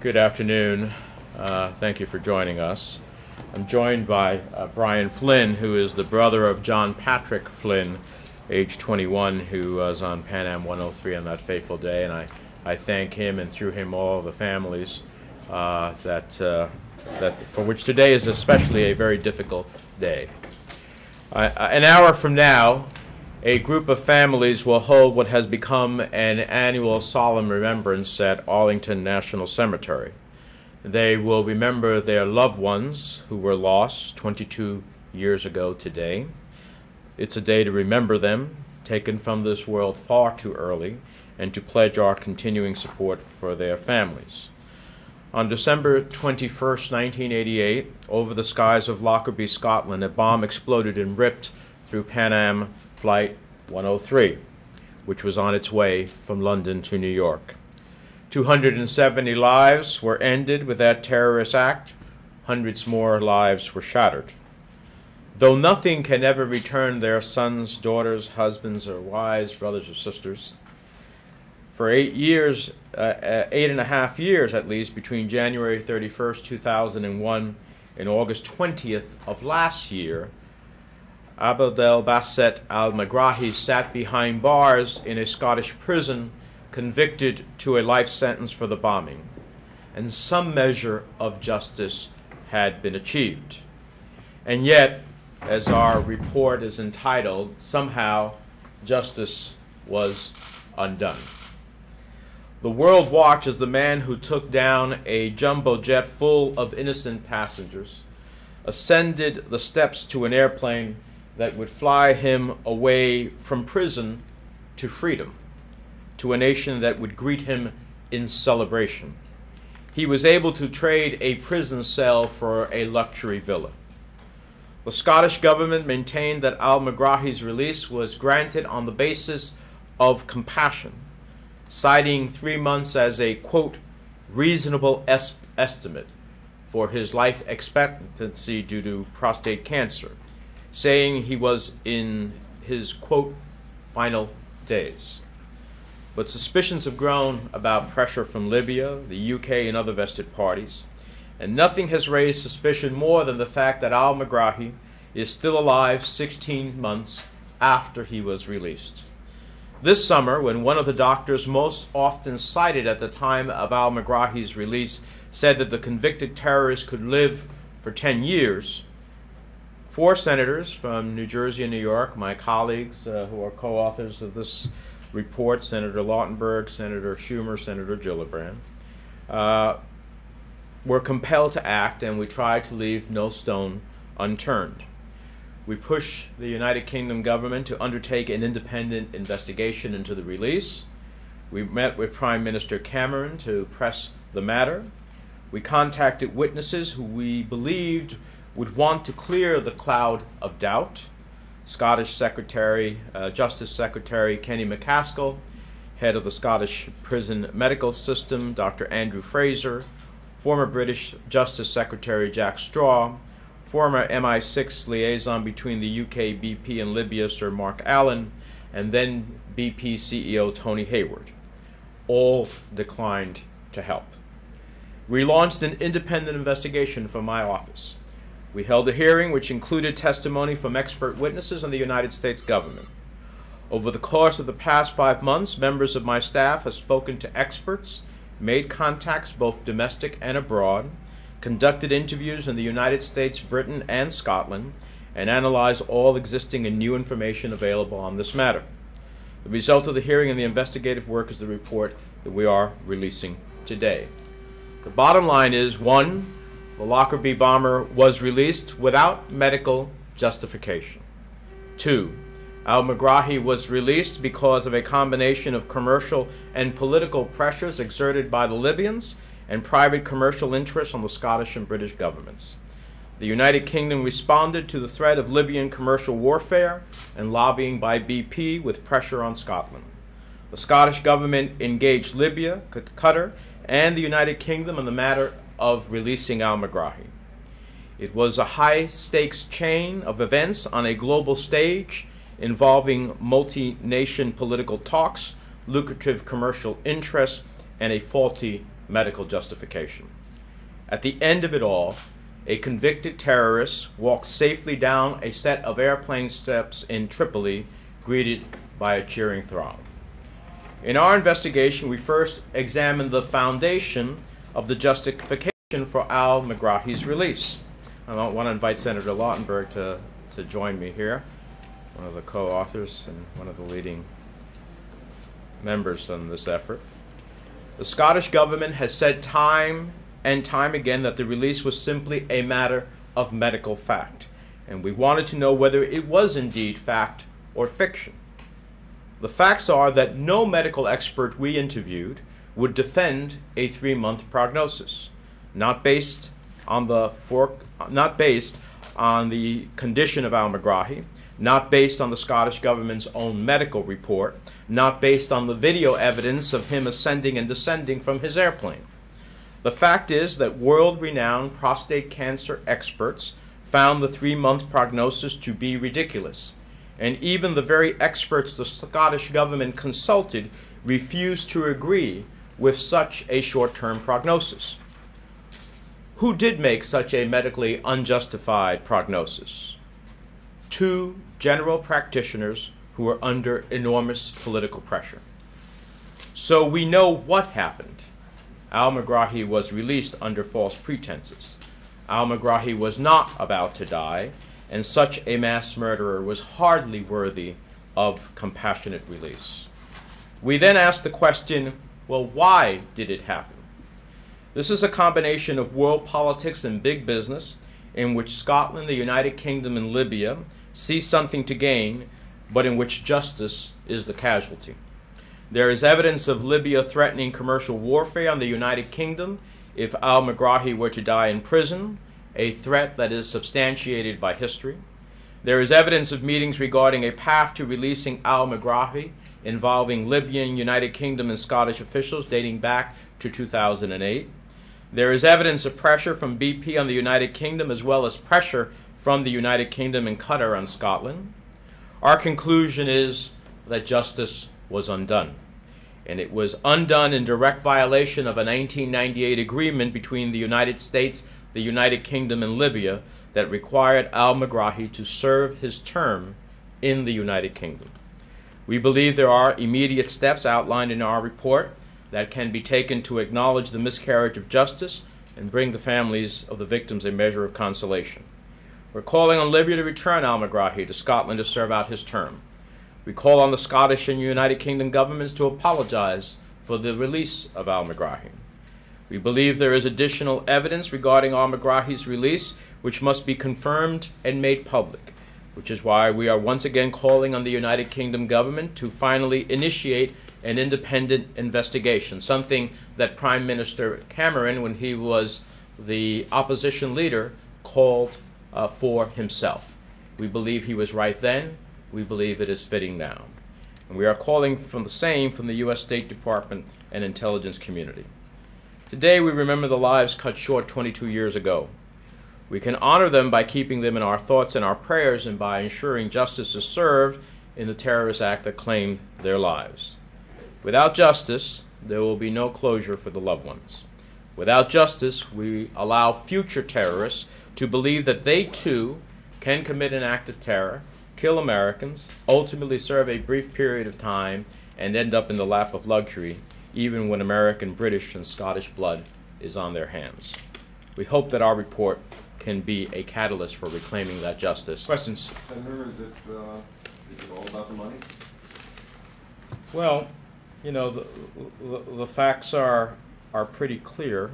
Good afternoon. Thank you for joining us. I'm joined by Brian Flynn, who is the brother of John Patrick Flynn, age 21, who was on Pan Am 103 on that fateful day, and I thank him and through him all the families for which today is especially a very difficult day. An hour from now, a group of families will hold what has become an annual solemn remembrance at Arlington National Cemetery. They will remember their loved ones who were lost 22 years ago today. It's a day to remember them, taken from this world far too early, and to pledge our continuing support for their families. On December 21st, 1988, over the skies of Lockerbie, Scotland, a bomb exploded and ripped through Pan Am Flight 103, which was on its way from London to New York. 270 lives were ended with that terrorist act. Hundreds more lives were shattered. Though nothing can ever return their sons, daughters, husbands, or wives, brothers, or sisters, for 8 years, 8.5 years at least, between January 31st, 2001 and August 20th of last year, Abdel Basset Al-Megrahi sat behind bars in a Scottish prison, convicted to a life sentence for the bombing, and some measure of justice had been achieved. And yet, as our report is entitled, somehow justice was undone. The world watches the man who took down a jumbo jet full of innocent passengers, ascended the steps to an airplane that would fly him away from prison to freedom, to a nation that would greet him in celebration. He was able to trade a prison cell for a luxury villa. The Scottish government maintained that Al-Megrahi's release was granted on the basis of compassion, citing 3 months as a, quote, reasonable estimate for his life expectancy due to prostate cancer, saying he was in his, quote, final days. But suspicions have grown about pressure from Libya, the UK, and other vested parties, and nothing has raised suspicion more than the fact that Al-Megrahi is still alive 16 months after he was released. This summer, when one of the doctors most often cited at the time of Al-Megrahi's release said that the convicted terrorist could live for 10 years, 4 senators from New Jersey and New York, my colleagues who are co-authors of this report, Senator Lautenberg, Senator Schumer, Senator Gillibrand, were compelled to act, and we tried to leave no stone unturned. We pushed the United Kingdom government to undertake an independent investigation into the release. We met with Prime Minister Cameron to press the matter. We contacted witnesses who we believed would want to clear the cloud of doubt. Scottish Justice Secretary Kenny MacAskill, head of the Scottish prison medical system, Dr. Andrew Fraser, former British Justice Secretary Jack Straw, former MI6 liaison between the UK BP and Libya, Sir Mark Allen, and then BP CEO Tony Hayward. All declined to help. We launched an independent investigation from my office. We held a hearing which included testimony from expert witnesses and the United States government. Over the course of the past 5 months, members of my staff have spoken to experts, made contacts both domestic and abroad, conducted interviews in the United States, Britain, and Scotland, and analyzed all existing and new information available on this matter. The result of the hearing and the investigative work is the report that we are releasing today. The bottom line is, 1, the Lockerbie Bomber was released without medical justification. 2, Al-Megrahi was released because of a combination of commercial and political pressures exerted by the Libyans and private commercial interests on the Scottish and British governments. The United Kingdom responded to the threat of Libyan commercial warfare and lobbying by BP with pressure on Scotland. The Scottish government engaged Libya, Qatar, and the United Kingdom on the matter of releasing Al-Megrahi. It was a high-stakes chain of events on a global stage involving multi-nation political talks, lucrative commercial interests, and a faulty medical justification. At the end of it all, a convicted terrorist walked safely down a set of airplane steps in Tripoli, greeted by a cheering throng. In our investigation, we first examined the foundation of the justification for Al-Megrahi's release. I want to invite Senator Lautenberg to join me here, one of the co-authors and one of the leading members on this effort. The Scottish government has said time and time again that the release was simply a matter of medical fact, and we wanted to know whether it was indeed fact or fiction. The facts are that no medical expert we interviewed would defend a 3-month prognosis, not based on the condition of Al-Megrahi, not based on the Scottish government's own medical report, not based on the video evidence of him ascending and descending from his airplane. The fact is that world-renowned prostate cancer experts found the 3-month prognosis to be ridiculous, and even the very experts the Scottish government consulted refused to agree with such a short-term prognosis. Who did make such a medically unjustified prognosis? 2 general practitioners who were under enormous political pressure. So we know what happened. Al-Megrahi was released under false pretenses. Al-Megrahi was not about to die, and such a mass murderer was hardly worthy of compassionate release. We then asked the question, well, why did it happen? This is a combination of world politics and big business in which Scotland, the United Kingdom, and Libya see something to gain, but in which justice is the casualty. There is evidence of Libya threatening commercial warfare on the United Kingdom if Al-Megrahi were to die in prison, a threat that is substantiated by history. There is evidence of meetings regarding a path to releasing Al-Megrahi involving Libyan, United Kingdom, and Scottish officials dating back to 2008. There is evidence of pressure from BP on the United Kingdom, as well as pressure from the United Kingdom and Qatar on Scotland. Our conclusion is that justice was undone, and it was undone in direct violation of a 1998 agreement between the United States, the United Kingdom, and Libya that required Al-Megrahi to serve his term in the United Kingdom. We believe there are immediate steps outlined in our report that can be taken to acknowledge the miscarriage of justice and bring the families of the victims a measure of consolation. We're calling on Libya to return Al-Megrahi to Scotland to serve out his term. We call on the Scottish and United Kingdom governments to apologize for the release of Al-Megrahi. We believe there is additional evidence regarding Al-Megrahi's release which must be confirmed and made public, which is why we are once again calling on the United Kingdom government to finally initiate an independent investigation, something that Prime Minister Cameron, when he was the opposition leader, called for himself. We believe he was right then. We believe it is fitting now. And we are calling for the same from the U.S. State Department and intelligence community. Today we remember the lives cut short 22 years ago. We can honor them by keeping them in our thoughts and our prayers, and by ensuring justice is served in the terrorist act that claimed their lives. Without justice, there will be no closure for the loved ones. Without justice, we allow future terrorists to believe that they too can commit an act of terror, kill Americans, ultimately serve a brief period of time, and end up in the lap of luxury, even when American, British, and Scottish blood is on their hands. We hope that our report can be a catalyst for reclaiming that justice. Questions? Senator, is it all about the money? Well, you know, the facts are pretty clear.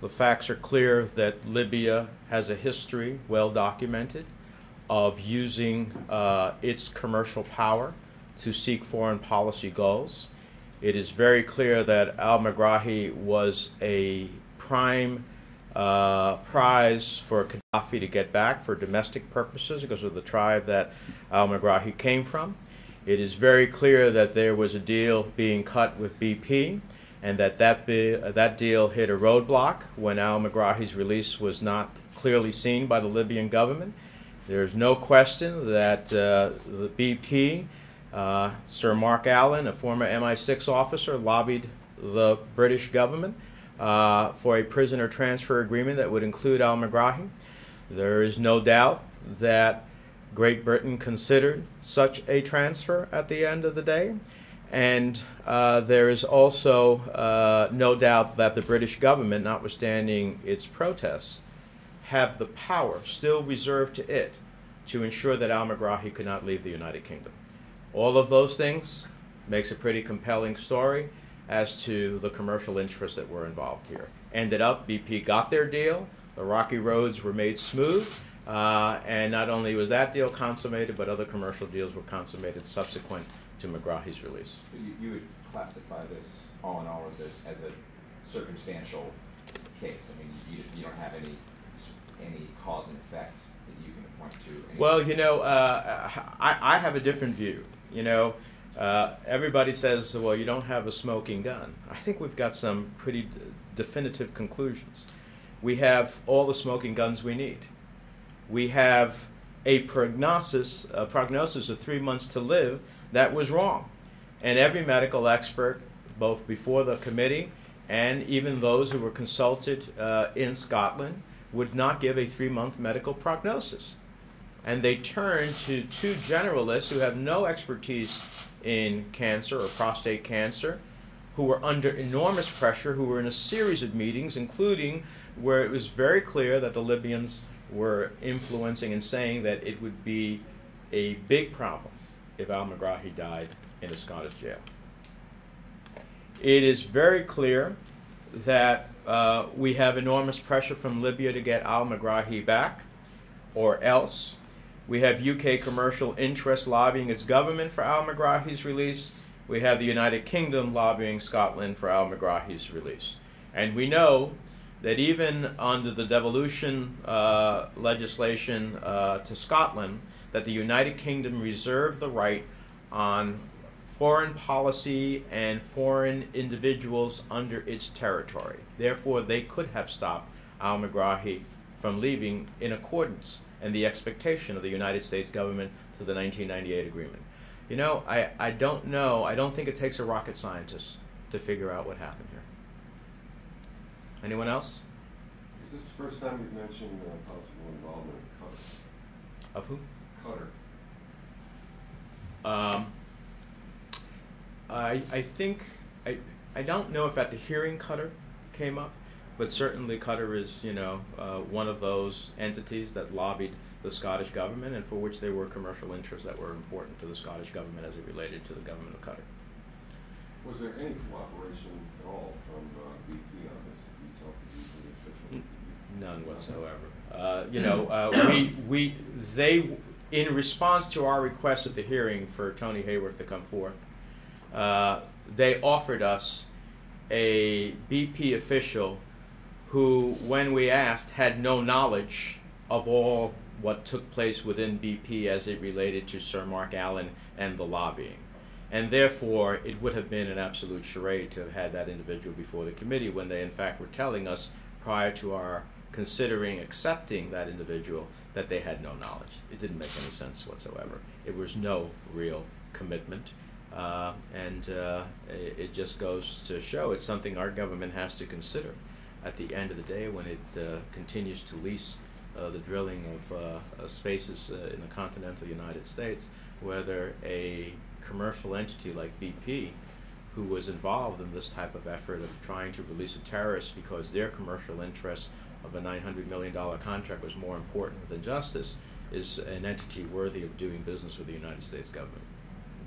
The facts are clear that Libya has a history, well documented, of using its commercial power to seek foreign policy goals. It is very clear that Al-Megrahi was a prime prize for Gaddafi to get back for domestic purposes because of the tribe that Al-Megrahi came from. It is very clear that there was a deal being cut with BP, and that deal hit a roadblock when Al-Megrahi's release was not clearly seen by the Libyan government. There is no question that the BP, Sir Mark Allen, a former MI6 officer, lobbied the British government for a prisoner transfer agreement that would include Al-Megrahi. There is no doubt that Great Britain considered such a transfer at the end of the day. And there is also no doubt that the British government, notwithstanding its protests, have the power still reserved to it to ensure that Al-Megrahi could not leave the United Kingdom. All of those things makes a pretty compelling story as to the commercial interests that were involved here. Ended up, BP got their deal, the rocky roads were made smooth, and not only was that deal consummated, but other commercial deals were consummated subsequent to Megrahi's release. You would classify this all in all as a circumstantial case. I mean, you don't have any cause and effect that you can point to. Well, you know, I have a different view. You know, everybody says, well, you don't have a smoking gun. I think we've got some pretty definitive conclusions. We have all the smoking guns we need. We have a prognosis of 3 months to live that was wrong. And every medical expert, both before the committee and even those who were consulted in Scotland, would not give a 3-month medical prognosis. And they turned to 2 generalists who have no expertise in cancer or prostate cancer, who were under enormous pressure, who were in a series of meetings, including where it was very clear that the Libyans were influencing and saying that it would be a big problem if Al-Megrahi died in a Scottish jail. It is very clear that we have enormous pressure from Libya to get Al-Megrahi back, or else. We have UK commercial interests lobbying its government for Al-Megrahi's release. We have the United Kingdom lobbying Scotland for Al-Megrahi's release. And we know that even under the devolution legislation to Scotland, that the United Kingdom reserved the right on foreign policy and foreign individuals under its territory. Therefore, they could have stopped Al-Megrahi from leaving in accordance and the expectation of the United States government to the 1998 agreement. You know, I don't know, I don't think it takes a rocket scientist to figure out what happened here. Anyone else? Is this the first time you've mentioned possible involvement of Qatar? Of who? Qatar. I think, I don't know if at the hearing Qatar came up, but certainly Qatar is, you know, one of those entities that lobbied the Scottish government and for which there were commercial interests that were important to the Scottish government as it related to the government of Qatar. Was there any cooperation at all from BP on this? Did you talk to BP officials? None whatsoever. You know, they, in response to our request at the hearing for Tony Hayworth to come forth, they offered us a BP official who, when we asked, had no knowledge of all what took place within BP as it related to Sir Mark Allen and the lobbying. And therefore, it would have been an absolute charade to have had that individual before the committee when they in fact were telling us prior to our considering accepting that individual that they had no knowledge. It didn't make any sense whatsoever. It was no real commitment. It just goes to show it's something our government has to consider at the end of the day when it continues to lease the drilling of spaces in the continental United States, whether a commercial entity like BP, who was involved in this type of effort of trying to release a terrorist because their commercial interest of a $900 million contract was more important than justice, is an entity worthy of doing business with the United States government.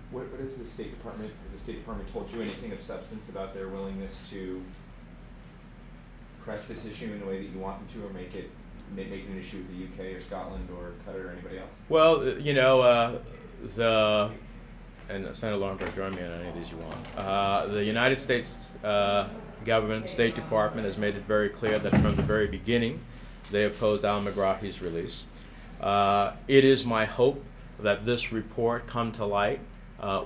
What is the State Department? Has the State Department told you anything of substance about their willingness to press this issue in the way that you want them to, or make it an issue with the UK or Scotland or Qatar or anybody else? Well, you know, and Senator Laurenberg, join me on any of these you want. The United States government, State Department, has made it very clear that from the very beginning they opposed Al-Megrahi's release. It is my hope that this report come to light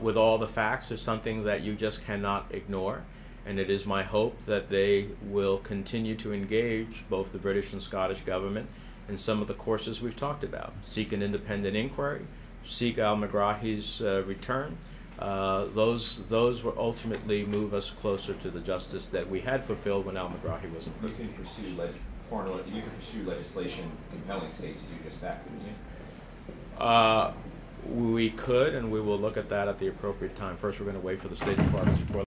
with all the facts is something that you just cannot ignore. And it is my hope that they will continue to engage both the British and Scottish government in some of the courses we've talked about. Seek an independent inquiry, seek Al-Megrahi's return, those will ultimately move us closer to the justice that we had fulfilled when Al-Megrahi was in You prison. can pursue you can pursue legislation compelling states to do just that, couldn't you? We could, and we will look at that at the appropriate time. First, we're going to wait for the State Department's report.